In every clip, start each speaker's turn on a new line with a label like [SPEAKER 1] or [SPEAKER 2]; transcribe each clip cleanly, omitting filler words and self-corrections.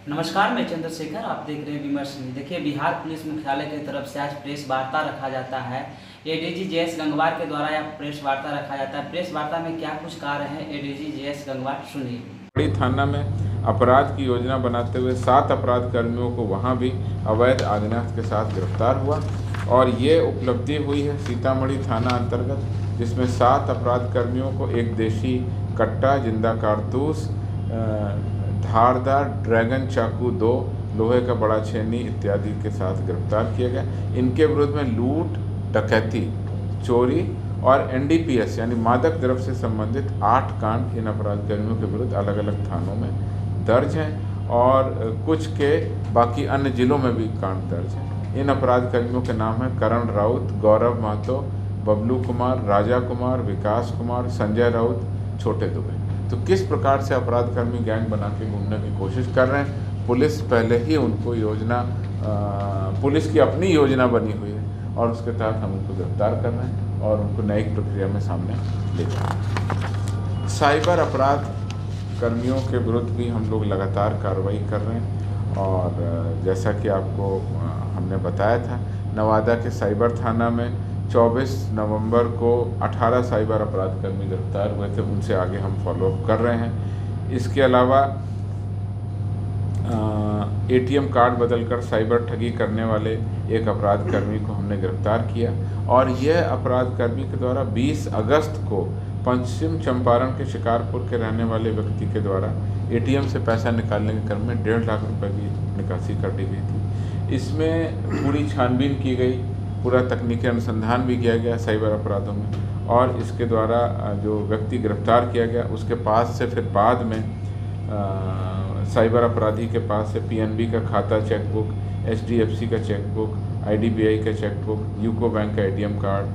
[SPEAKER 1] नमस्कार, मैं चंद्रशेखर। आप देख रहे हैं विमर्श न्यूज। देखिए, बिहार पुलिस मुख्यालय की तरफ से आज प्रेस वार्ता रखा जाता है। एडीजी जेएस गंगवार के द्वारा यह प्रेस वार्ता रखा जाता है। प्रेस वार्ता में क्या कुछ कह रहे हैं एडीजी जेएस गंगवार, सुनिए।
[SPEAKER 2] बड़ी थाना में अपराध की योजना बनाते हुए 7 अपराध कर्मियों को वहां भी अवैध आग्नेयास्त्र के साथ गिरफ्तार हुआ और ये उपलब्धि हुई है सीतामढ़ी थाना अंतर्गत, जिसमें 7 अपराध कर्मियों को एक देशी कट्टा, जिंदा कारतूस, धारदार ड्रैगन चाकू 2, लोहे का बड़ा छेनी इत्यादि के साथ गिरफ्तार किया गया। इनके विरुद्ध में लूट, डकैती, चोरी और एनडीपीएस यानी मादक द्रव्य से संबंधित 8 कांड इन अपराध कर्मियों के विरुद्ध अलग अलग थानों में दर्ज हैं और कुछ के बाकी अन्य जिलों में भी कांड दर्ज हैं। इन अपराध कर्मियों के नाम हैं करण राउत, गौरव महतो, बबलू कुमार, राजा कुमार, विकास कुमार, संजय राउत, छोटे दुबे। तो किस प्रकार से अपराधकर्मी गैंग बना के घूमने की कोशिश कर रहे हैं, पुलिस पहले ही उनको पुलिस की अपनी योजना बनी हुई है और उसके तहत हम उनको गिरफ्तार कर रहे हैं और उनको न्यायिक प्रक्रिया में सामने ले जा रहे हैं। साइबर अपराध कर्मियों के विरुद्ध भी हम लोग लगातार कार्रवाई कर रहे हैं और जैसा कि आपको हमने बताया था, नवादा के साइबर थाना में 24 नवंबर को 18 साइबर अपराध कर्मी गिरफ्तार हुए थे। उनसे आगे हम फॉलोअप कर रहे हैं। इसके अलावा एटीएम कार्ड बदलकर साइबर ठगी करने वाले एक अपराध कर्मी को हमने गिरफ्तार किया और यह अपराध कर्मी के द्वारा 20 अगस्त को पश्चिम चंपारण के शिकारपुर के रहने वाले व्यक्ति के द्वारा एटीएम से पैसा निकालने के क्रम में 1.5 लाख रुपए की निकासी कर दी गई थी। इसमें पूरी छानबीन की गई, पूरा तकनीकी अनुसंधान भी किया गया साइबर अपराधों में और इसके द्वारा जो व्यक्ति गिरफ्तार किया गया उसके पास से फिर बाद में साइबर अपराधी के पास से पीएनबी का खाता चेकबुक, एचडीएफसी का चेकबुक, आईडीबीआई का चेकबुक, यूको बैंक का एटीएम कार्ड,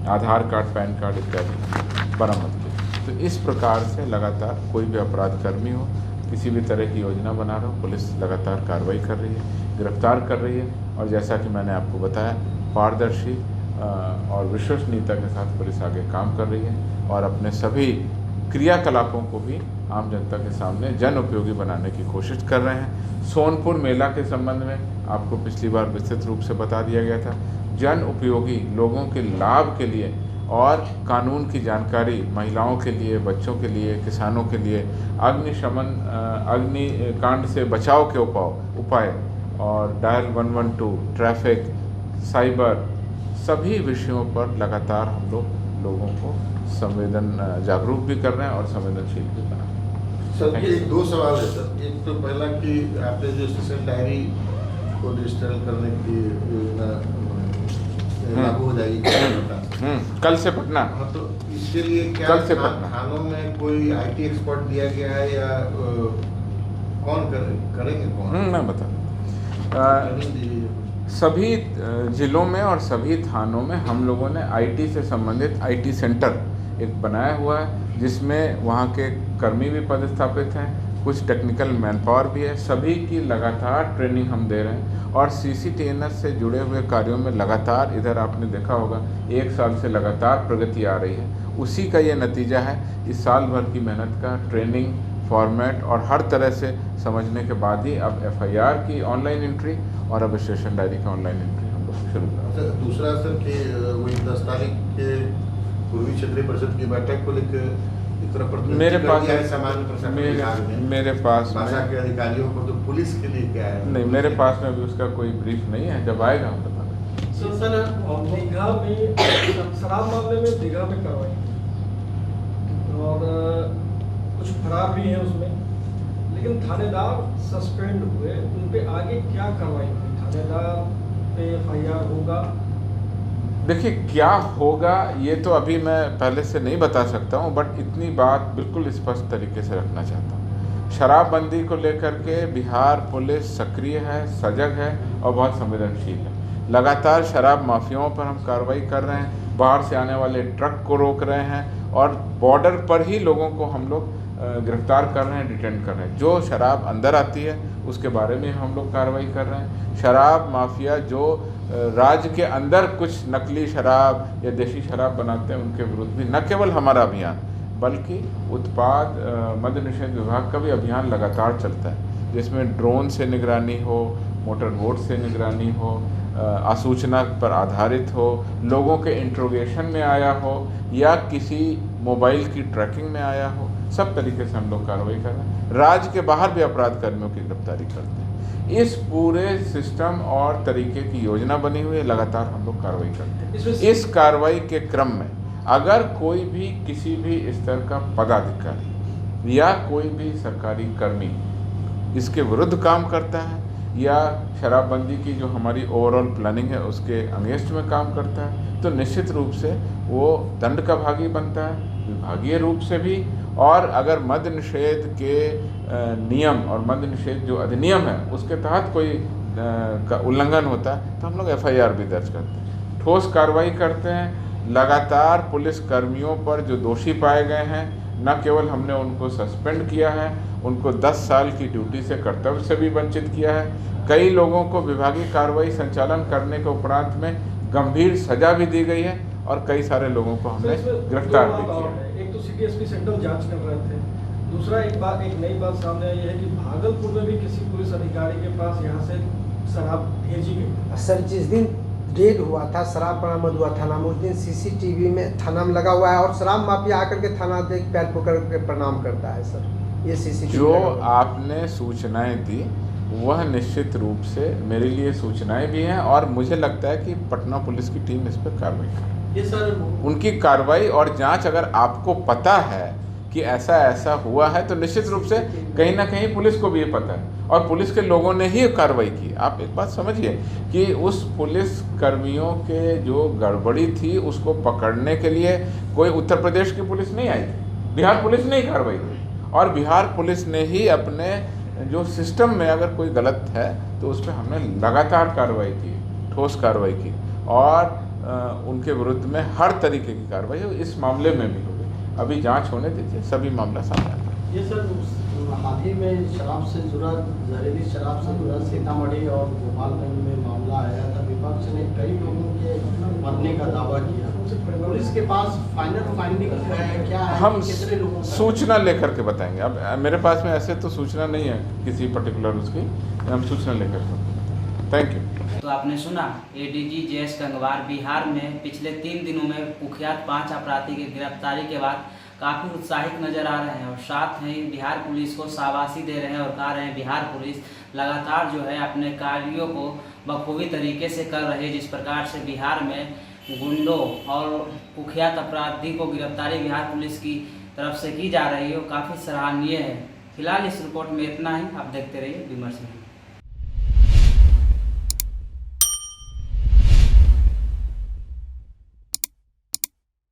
[SPEAKER 2] आधार कार्ड, पैन कार्ड इत्यादि बरामद किए। तो इस प्रकार से लगातार कोई भी अपराध कर्मी हो, किसी भी तरह की योजना बना रहा हो, पुलिस लगातार कार्रवाई कर रही है, गिरफ्तार कर रही है और जैसा कि मैंने आपको बताया, पारदर्शी और विश्वसनीयता के साथ पुलिस आगे काम कर रही है और अपने सभी क्रियाकलापों को भी आम जनता के सामने जन उपयोगी बनाने की कोशिश कर रहे हैं। सोनपुर मेला के संबंध में आपको पिछली बार विस्तृत रूप से बता दिया गया था। जन उपयोगी, लोगों के लाभ के लिए और कानून की जानकारी महिलाओं के लिए, बच्चों के लिए, किसानों के लिए, अग्निकांड से बचाव के उपाय और डायल 112, ट्रैफिक, साइबर, सभी विषयों पर लगातार हम लोगों को जागरूक भी कर रहे हैं और संवेदनशील भी बना रहे हैं।
[SPEAKER 3] सर, ये 2 सवाल है सर। एक तो पहला कि आपने जो स्टेशन डायरी को डिजिटल करने की योजना लागू हो जाएगी
[SPEAKER 2] कल से पटना।
[SPEAKER 3] हाँ, तो इसके लिए क्या
[SPEAKER 2] कल से पटना
[SPEAKER 3] थानों में कोई आईटी एक्सपर्ट दिया गया है या कौन करेंगे कौन?
[SPEAKER 2] मैं बता सभी जिलों में और सभी थानों में हम लोगों ने आईटी से संबंधित आईटी सेंटर एक बनाया हुआ है, जिसमें वहाँ के कर्मी भी पदस्थापित हैं, कुछ टेक्निकल मैनपावर भी है। सभी की लगातार ट्रेनिंग हम दे रहे हैं और सीसीटीएनएस से जुड़े हुए कार्यों में लगातार, इधर आपने देखा होगा 1 साल से लगातार प्रगति आ रही है। उसी का ये नतीजा है। इस साल भर की मेहनत का ट्रेनिंग, फॉर्मेट और हर तरह से समझने के बाद ही अब एफआईआर की ऑनलाइन एंट्री और अब स्टेशन डायरी का ऑनलाइन एंट्री हम लोग शुरू कर रहे हैं।
[SPEAKER 3] दूसरा सर कि वही 10 तारीख के पूर्वी क्षेत्रीय परिषद की बैठक को लेकर
[SPEAKER 2] मेरे पास
[SPEAKER 3] भाषा के अधिकारियों को, तो पुलिस के लिए क्या है?
[SPEAKER 2] नहीं, मेरे पास में अभी उसका कोई ब्रीफ नहीं है। जब आएगा हम बता देंगे।
[SPEAKER 4] सर, दीघा में शराब मामले में दीघा में कार्रवाई और कुछ फरार भी हैं उसमें, लेकिन थानेदार सस्पेंड हुए, उन पे आगे क्या कार्रवाई होगी? थानेदार पे एफआईआर होगा?
[SPEAKER 2] देखिए, क्या होगा ये तो अभी मैं पहले से नहीं बता सकता हूँ, बट इतनी बात बिल्कुल स्पष्ट तरीके से रखना चाहता हूँ। शराबबंदी को लेकर के बिहार पुलिस सक्रिय है, सजग है और बहुत संवेदनशील है। लगातार शराब माफियाओं पर हम कार्रवाई कर रहे हैं, बाहर से आने वाले ट्रक को रोक रहे हैं और बॉर्डर पर ही लोगों को हम लोग गिरफ्तार कर रहे हैं, डिटेन कर रहे हैं। जो शराब अंदर आती है उसके बारे में हम लोग कार्रवाई कर रहे हैं। शराब माफिया जो राज्य के अंदर कुछ नकली शराब या देशी शराब बनाते हैं, उनके विरुद्ध भी न केवल हमारा अभियान बल्कि उत्पाद मद्य निषेध विभाग का भी अभियान लगातार चलता है। जिसमें ड्रोन से निगरानी हो, मोटर बोट से निगरानी हो, आसूचना पर आधारित हो, लोगों के इंट्रोगेशन में आया हो या किसी मोबाइल की ट्रैकिंग में आया हो, सब तरीके से हम लोग कार्रवाई कर रहे हैं। राज्य के बाहर भी अपराध कर्मियों की गिरफ्तारी करते हैं। इस पूरे सिस्टम और तरीके की योजना बनी हुई है, लगातार हम लोग कार्रवाई करते हैं। इस कार्रवाई के क्रम में अगर कोई भी किसी भी स्तर का पदाधिकारी या कोई भी सरकारी कर्मी इसके विरुद्ध काम करता है या शराबबंदी की जो हमारी ओवरऑल प्लानिंग है उसके अगेंस्ट में काम करता है, तो निश्चित रूप से वो दंड का भागी बनता है, विभागीय रूप से भी। और अगर मद्य निषेध के नियम और मद्य निषेध जो अधिनियम है उसके तहत कोई का उल्लंघन होता है तो हम लोग FIR भी दर्ज करते हैं, ठोस कार्रवाई करते हैं। लगातार पुलिस कर्मियों पर जो दोषी पाए गए हैं, न केवल हमने उनको सस्पेंड किया है, उनको 10 साल की ड्यूटी से, कर्तव्य से भी वंचित किया है। कई लोगों को विभागीय कार्रवाई संचालन करने के उपरांत में गंभीर सजा भी दी गई है और कई सारे लोगों को हमने गिरफ्तार भी किया है।
[SPEAKER 4] एक तो सिटी SP सेंट्रल जांच कर रहे थे, दूसरा एक नई बात सामने आई है कि भागलपुर में भी किसी पुलिस अधिकारी के पास यहाँ से शराब भेजी गई।
[SPEAKER 5] सर, जिस दिन रेड हुआ था, शराब बरामद हुआ थाना में, उस दिन CCTV में थाना में लगा हुआ है और शराब माफिया आकर के थाना देख पैर पकड़ के प्रणाम करता है। सर, ये CCTV
[SPEAKER 2] जो आपने सूचनाएं दी वह निश्चित रूप से मेरे लिए सूचनाएं भी हैं और मुझे लगता है कि पटना पुलिस की टीम इस पर कार्रवाई करेगी।
[SPEAKER 3] ये सर
[SPEAKER 2] उनकी कार्रवाई और जांच अगर आपको पता है कि ऐसा ऐसा हुआ है तो निश्चित रूप से कहीं ना कहीं पुलिस को भी ये पता है और पुलिस के लोगों ने ही कार्रवाई की। आप एक बात समझिए कि उस पुलिस कर्मियों के जो गड़बड़ी थी उसको पकड़ने के लिए कोई उत्तर प्रदेश की पुलिस नहीं आई थी, बिहार पुलिस ने ही कार्रवाई की और बिहार पुलिस ने ही अपने जो सिस्टम में अगर कोई गलत है तो उस पर हमने लगातार कार्रवाई की, ठोस कार्रवाई की और उनके विरुद्ध में हर तरीके की कार्रवाई हो। इस मामले में भी हो गई, अभी जांच होने दीजिए, सभी मामला सामने आता है।
[SPEAKER 6] ये सर हाल ही में शराब से जुड़ा, जहरीली शराब से जुड़ा सीतामढ़ी और गोपालगंज में मामला आया था। विपक्ष ने कई लोगों के मरने का दावा किया, पुलिस के पास फाइनल फाइंडिंग है क्या है?
[SPEAKER 2] हम
[SPEAKER 6] कितने लोगों का?
[SPEAKER 2] सूचना लेकर के बताएंगे। अब मेरे पास में ऐसे तो सूचना नहीं है किसी पर्टिकुलर उसकी, हम सूचना लेकर के। Thank you.
[SPEAKER 1] तो आपने सुना ADG JS गंगवार बिहार में पिछले 3 दिनों में कुख्यात 5 अपराधी की गिरफ्तारी के बाद काफ़ी उत्साहित नजर आ रहे हैं और साथ ही बिहार पुलिस को शाबाशी दे रहे हैं और कह रहे हैं बिहार पुलिस लगातार जो है अपने कार्यों को बखूबी तरीके से कर रही है। जिस प्रकार से बिहार में गुंडों और कुख्यात अपराधी को गिरफ्तारी बिहार पुलिस की तरफ से की जा रही है, वो काफ़ी सराहनीय है। फिलहाल इस रिपोर्ट में इतना ही, आप देखते रहिए विमर्श।